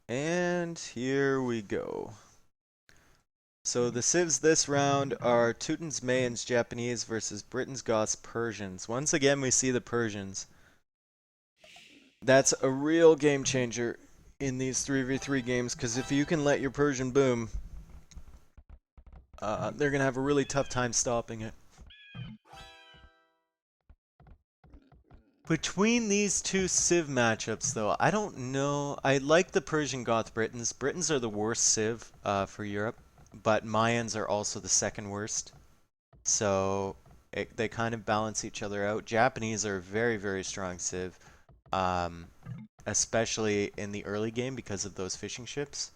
And here we go. So the civs this round are Teutons, Mayans, Japanese versus Britons, Goths, Persians. Once again, we see the Persians. That's a real game changer in these 3v3 games, because if you can let your Persian boom, they're going to have a really tough time stopping it. Between these two Civ matchups, though, I don't know. I like the Persian Goth Britons. Britons are the worst Civ for Europe, but Mayans are also the second worst. So they kind of balance each other out. Japanese are very, very strong Civ, especially in the early game because of those fishing ships.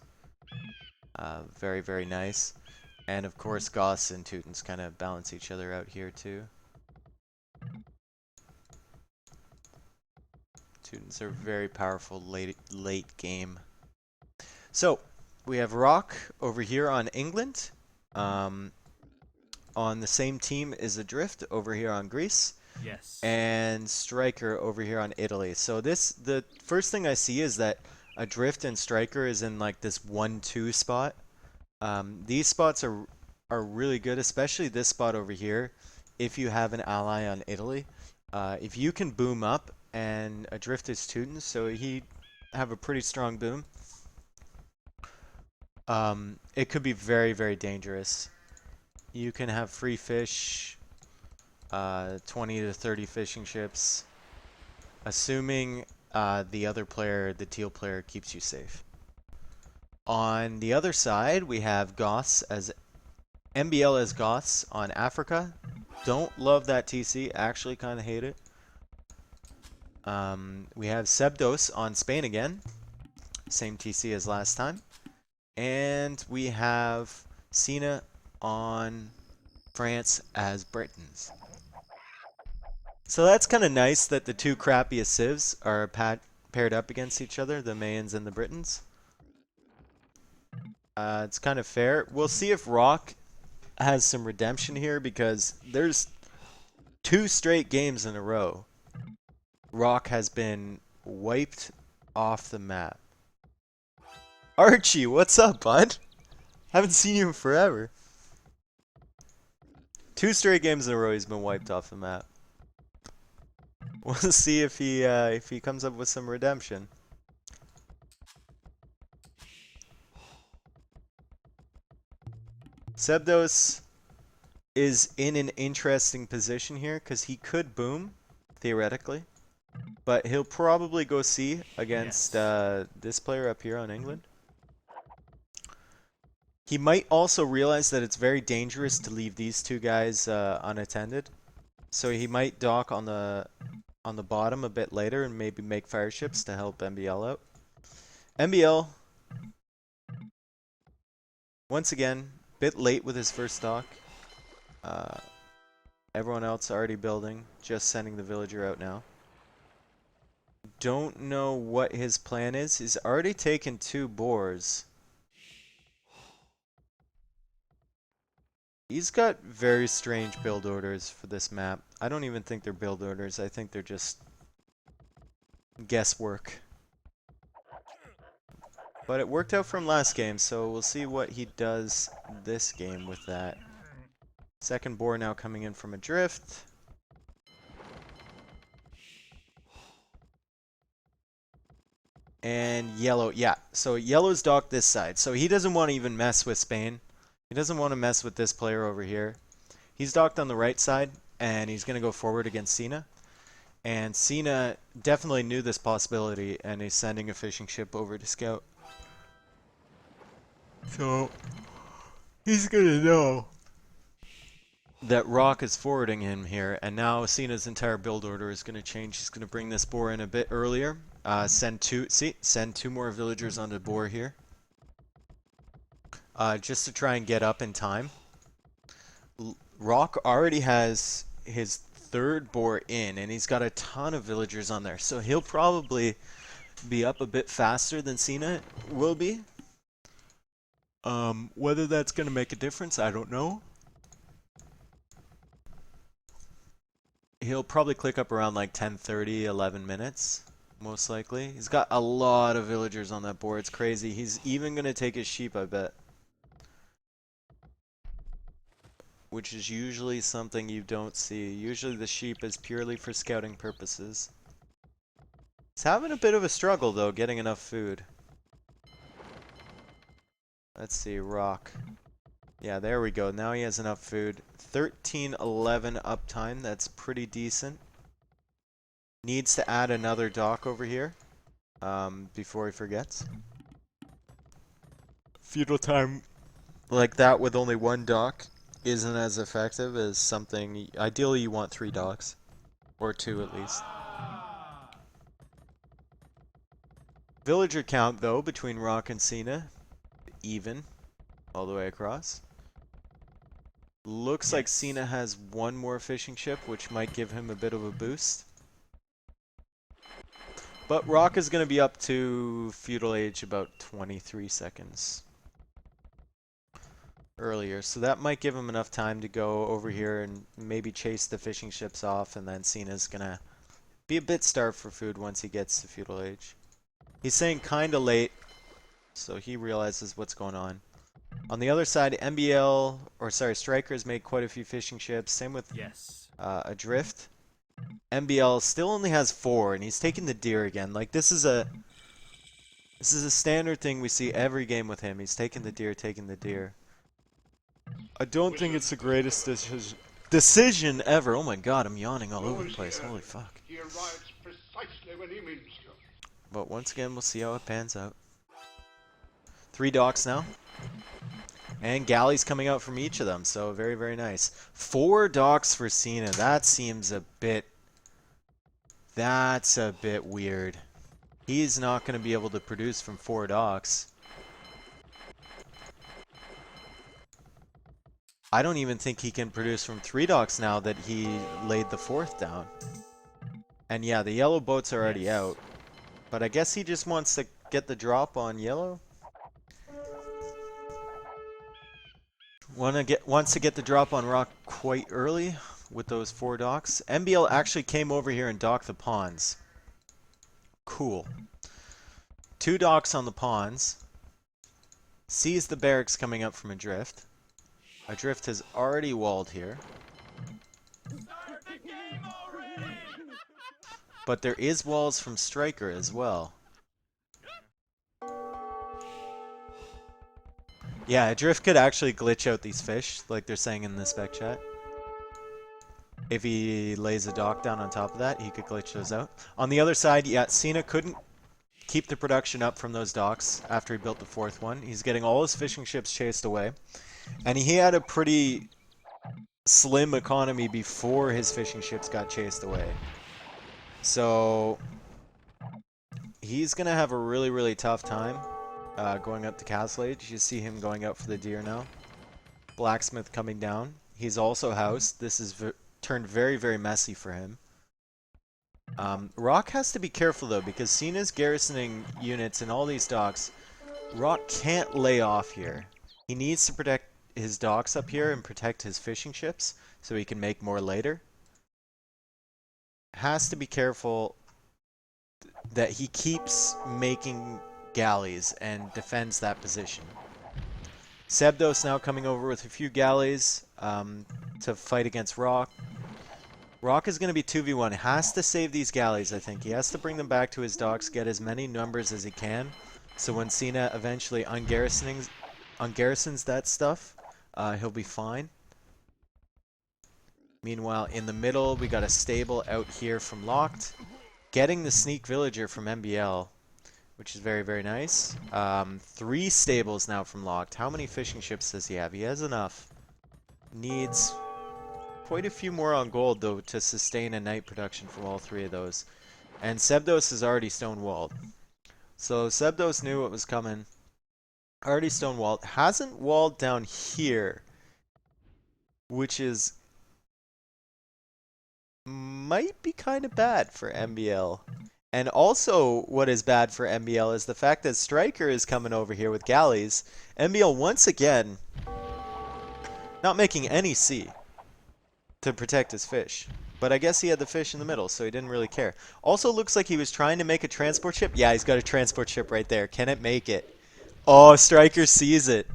Very, very nice. And of course, Goths and Teutons kind of balance each other out here too. Teutons are very powerful late game. So we have Rock over here on England. On the same team is Adrift over here on Greece. Yes. And Stryker over here on Italy. So the first thing I see is that Adrift and Stryker is in like this 1-2 spot. These spots are really good, especially this spot over here. If you have an ally on Italy, if you can boom up, and Adrift is Teutons, so he have a pretty strong boom. It could be very, very dangerous. You can have free fish, 20 to 30 fishing ships, assuming the other player, the teal player, keeps you safe. On the other side, we have Goths as MBL as Goths on Africa. Don't love that TC, actually kind of hate it. We have Cebdos on Spain again, same TC as last time. And we have Cena on France as Britons. So that's kind of nice that the two crappiest civs are paired up against each other, the Mayans and the Britons. It's kind of fair. We'll see if Rock has some redemption here, because there's 2 straight games in a row Rock has been wiped off the map. Archie, what's up, bud? Haven't seen you in forever. 2 straight games in a row he's been wiped off the map. We'll see if he comes up with some redemption. Cebdos is in an interesting position here because he could boom, theoretically, but he'll probably go C against this player up here on England. He might also realize that it's very dangerous to leave these two guys unattended, so he might dock on the bottom a bit later and maybe make fire ships to help MBL out. MBL, once again, bit late with his first dock. Everyone else already building, just sending the villager out now. Don't know what his plan is. He's already taken 2 boars. He's got very strange build orders for this map. I don't even think they're build orders. I think they're just guesswork. But it worked out from last game, so we'll see what he does this game with that. Second boar now coming in from Adrift. And yellow, yeah. So yellow's docked this side. So he doesn't want to even mess with Spain. He doesn't want to mess with this player over here. He's docked on the right side, and he's going to go forward against Cena. And Cena definitely knew this possibility, and he's sending a fishing ship over to scout. So he's going to know that Rock is forwarding him here, and now Cena's entire build order is going to change. He's going to bring this boar in a bit earlier. Send 2 more villagers on the boar here. Just to try and get up in time. Rock already has his 3rd boar in, and he's got a ton of villagers on there, so he'll probably be up a bit faster than Cena will be. Whether that's going to make a difference, I don't know. He'll probably click up around like 10:30, 11 minutes. most likely. He's got a lot of villagers on that board. It's crazy. He's even going to take his sheep, I bet. Which is usually something you don't see. Usually the sheep is purely for scouting purposes. He's having a bit of a struggle, though, getting enough food. Let's see, rock. Yeah, there we go. Now he has enough food. 1311 uptime. That's pretty decent. Needs to add another dock over here before he forgets. Feudal time like that with only one dock isn't as effective as something. Ideally, you want 3 docks. Or 2 at least. Villager count, though, between Rock and Cena, even all the way across. Looks like Cena has 1 more fishing ship, which might give him a bit of a boost. But Rock is going to be up to Feudal Age about 23 seconds earlier, so that might give him enough time to go over here and maybe chase the fishing ships off, and then Cena's going to be a bit starved for food once he gets to Feudal Age. He's saying kind of late, so he realizes what's going on. On the other side, Stryker has made quite a few fishing ships. Same with Adrift. MBL still only has 4, and he's taking the deer again. Like, this is a standard thing we see every game with him. He's taking the deer. I don't think it's the greatest decision ever. Oh my god, I'm yawning all over the place. Holy fuck. He arrives precisely when he means to. But once again, we'll see how it pans out. 3 docks now. And galleys coming out from each of them, so very, very nice. 4 docks for Cena. That seems a bit... That's a bit weird. He's not going to be able to produce from 4 docks. I don't even think he can produce from 3 docks now that he laid the 4th down. And yeah, the yellow boats are already out. But I guess he just wants to get the drop on yellow. Wants to get the drop on rock quite early with those 4 docks. MBL actually came over here and docked the pawns. Cool. 2 docks on the pawns. Sees the barracks coming up from Adrift. Adrift has already walled here. But there is walls from Stryker as well. Yeah, Adrift could actually glitch out these fish, like they're saying in the spec chat. If he lays a dock down on top of that, he could glitch those out. On the other side, yeah, Cena couldn't keep the production up from those docks after he built the 4th one. He's getting all his fishing ships chased away. And he had a pretty slim economy before his fishing ships got chased away. So he's going to have a really, really tough time going up to Castle Age. You see him going out for the deer now. Blacksmith coming down. He's also housed. This is turned very, very messy for him. Rock has to be careful, though, because Cena's garrisoning units in all these docks. Rock can't lay off here. He needs to protect his docks up here and protect his fishing ships so he can make more later. Has to be careful that he keeps making galleys and defends that position. Cebdos now coming over with a few galleys to fight against Rock. Rock is going to be 2v1. Has to save these galleys, I think. He has to bring them back to his docks, get as many numbers as he can, so when Cena eventually ungarrisons that stuff, he'll be fine. Meanwhile, in the middle, we got a stable out here from Locked. Getting the sneak villager from MBL, which is very, very nice. 3 stables now from Locked. How many fishing ships does he have? He has enough. Needs quite a few more on gold, though, to sustain a night production from all 3 of those. And Cebdos is already stone-walled. So Cebdos knew what was coming. Already stone-walled. Hasn't walled down here, which is... might be kind of bad for MBL. And also, what is bad for MBL is the fact that Stryker is coming over here with galleys. MBL, once again, not making any sea to protect his fish. But I guess he had the fish in the middle, so he didn't really care. Also looks like he was trying to make a transport ship. Yeah, he's got a transport ship right there. Can it make it? Oh, Stryker sees it.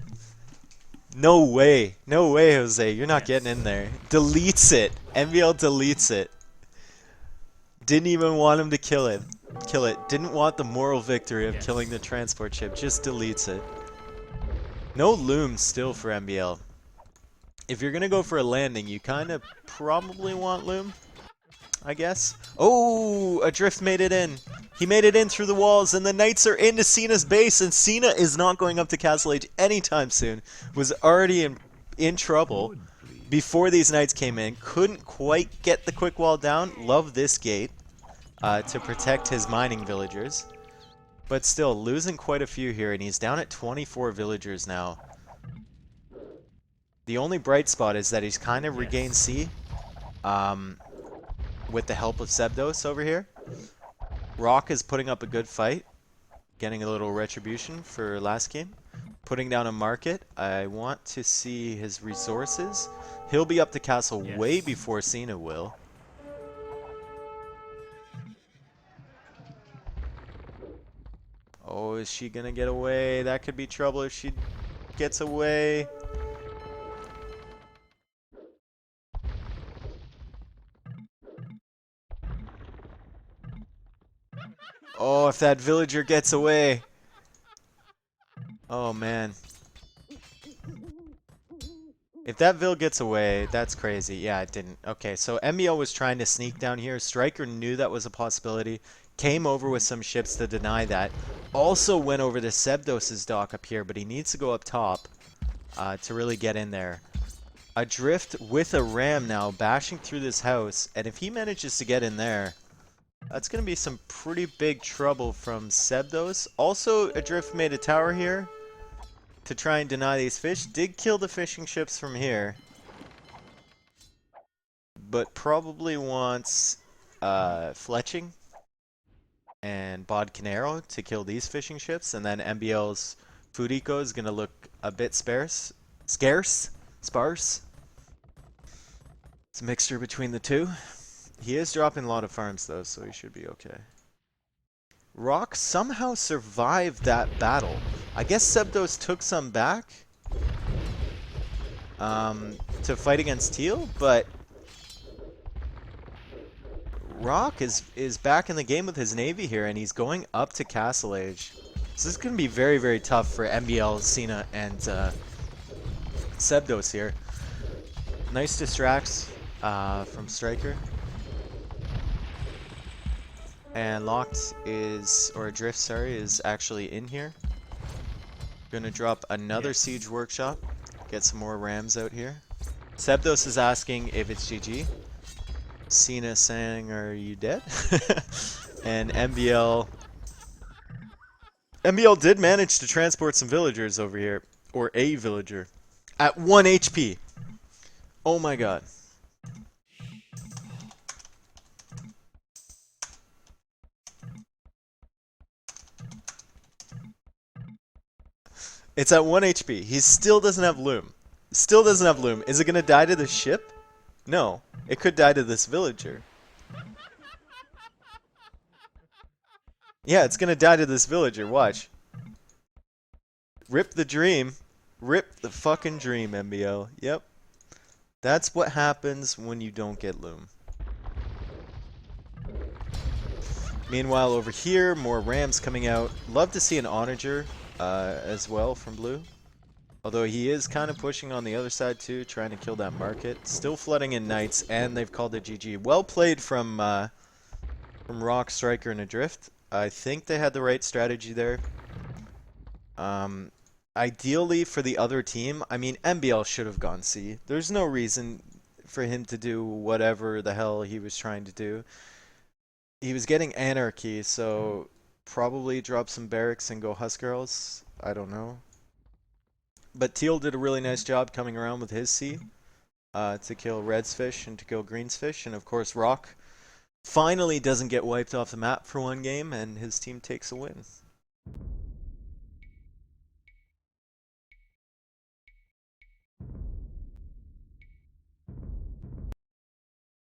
No way. No way, Jose. You're not getting in there. Deletes it. MBL deletes it. Didn't even want him to kill it. Didn't want the moral victory of killing the transport ship. Just deletes it. No loom still for MBL. If you're going to go for a landing, you kind of probably want loom, I guess. Oh, Adrift made it in. He made it in through the walls, and the Knights are into Cena's base, and Cena is not going up to Castle Age anytime soon. Was already in trouble before these Knights came in. Couldn't quite get the quick wall down. Love this gate to protect his mining villagers. But still, losing quite a few here, and he's down at 24 villagers now. The only bright spot is that he's kind of regained C with the help of Cebdos over here. Rock is putting up a good fight, getting a little retribution for last game. Putting down a market. I want to see his resources. He'll be up to castle way before Cena will. Oh, is she gonna get away? That could be trouble if she gets away. Oh, if that villager gets away. Oh, man. If that Vil gets away, that's crazy. Yeah, it didn't. Okay, so MBL was trying to sneak down here. Stryker knew that was a possibility. Came over with some ships to deny that. Also went over to Cebdos' dock up here, but he needs to go up top to really get in there. Adrift with a ram now, bashing through this house. And if he manages to get in there, that's going to be some pretty big trouble from Cebdos. Also, Adrift made a tower here to try and deny these fish. Did kill the fishing ships from here, but probably wants fletching and Bodcanero to kill these fishing ships, and then MBL's food eco is going to look a bit sparse. Sparse. It's a mixture between the two. He is dropping a lot of farms though, so he should be okay. Rock somehow survived that battle. I guess Cebdos took some back to fight against Teal, but Rock is back in the game with his navy here, and he's going up to Castle Age. So this is going to be very, very tough for MBL, Cena, and Cebdos here. Nice distracts from Stryker. And Locked is, or Adrift, sorry, is actually in here. Gonna drop another Siege Workshop. Get some more rams out here. Cebdos is asking if it's GG. Cena saying, are you dead? And MBL did manage to transport some villagers over here. Or a villager. At 1 HP. Oh my god. It's at 1 HP. He still doesn't have loom. Still doesn't have loom. Is it going to die to the ship? No. It could die to this villager. Yeah, it's going to die to this villager. Watch. Rip the dream. Rip the fucking dream, MBL. Yep. That's what happens when you don't get loom. Meanwhile, over here, more rams coming out. Love to see an onager as well from blue. Although he is kind of pushing on the other side too, trying to kill that market. Still flooding in knights, and they've called it GG. Well played from Rock, Stryker, and Adrift. I think they had the right strategy there. Ideally for the other team, I mean, MBL should have gone C. There's no reason for him to do whatever the hell he was trying to do. He was getting anarchy, so probably drop some barracks and go Huskarls. I don't know. But Teal did a really nice job coming around with his C to kill Red's fish and to kill Green's fish. And of course, Rock finally doesn't get wiped off the map for one game, and his team takes a win.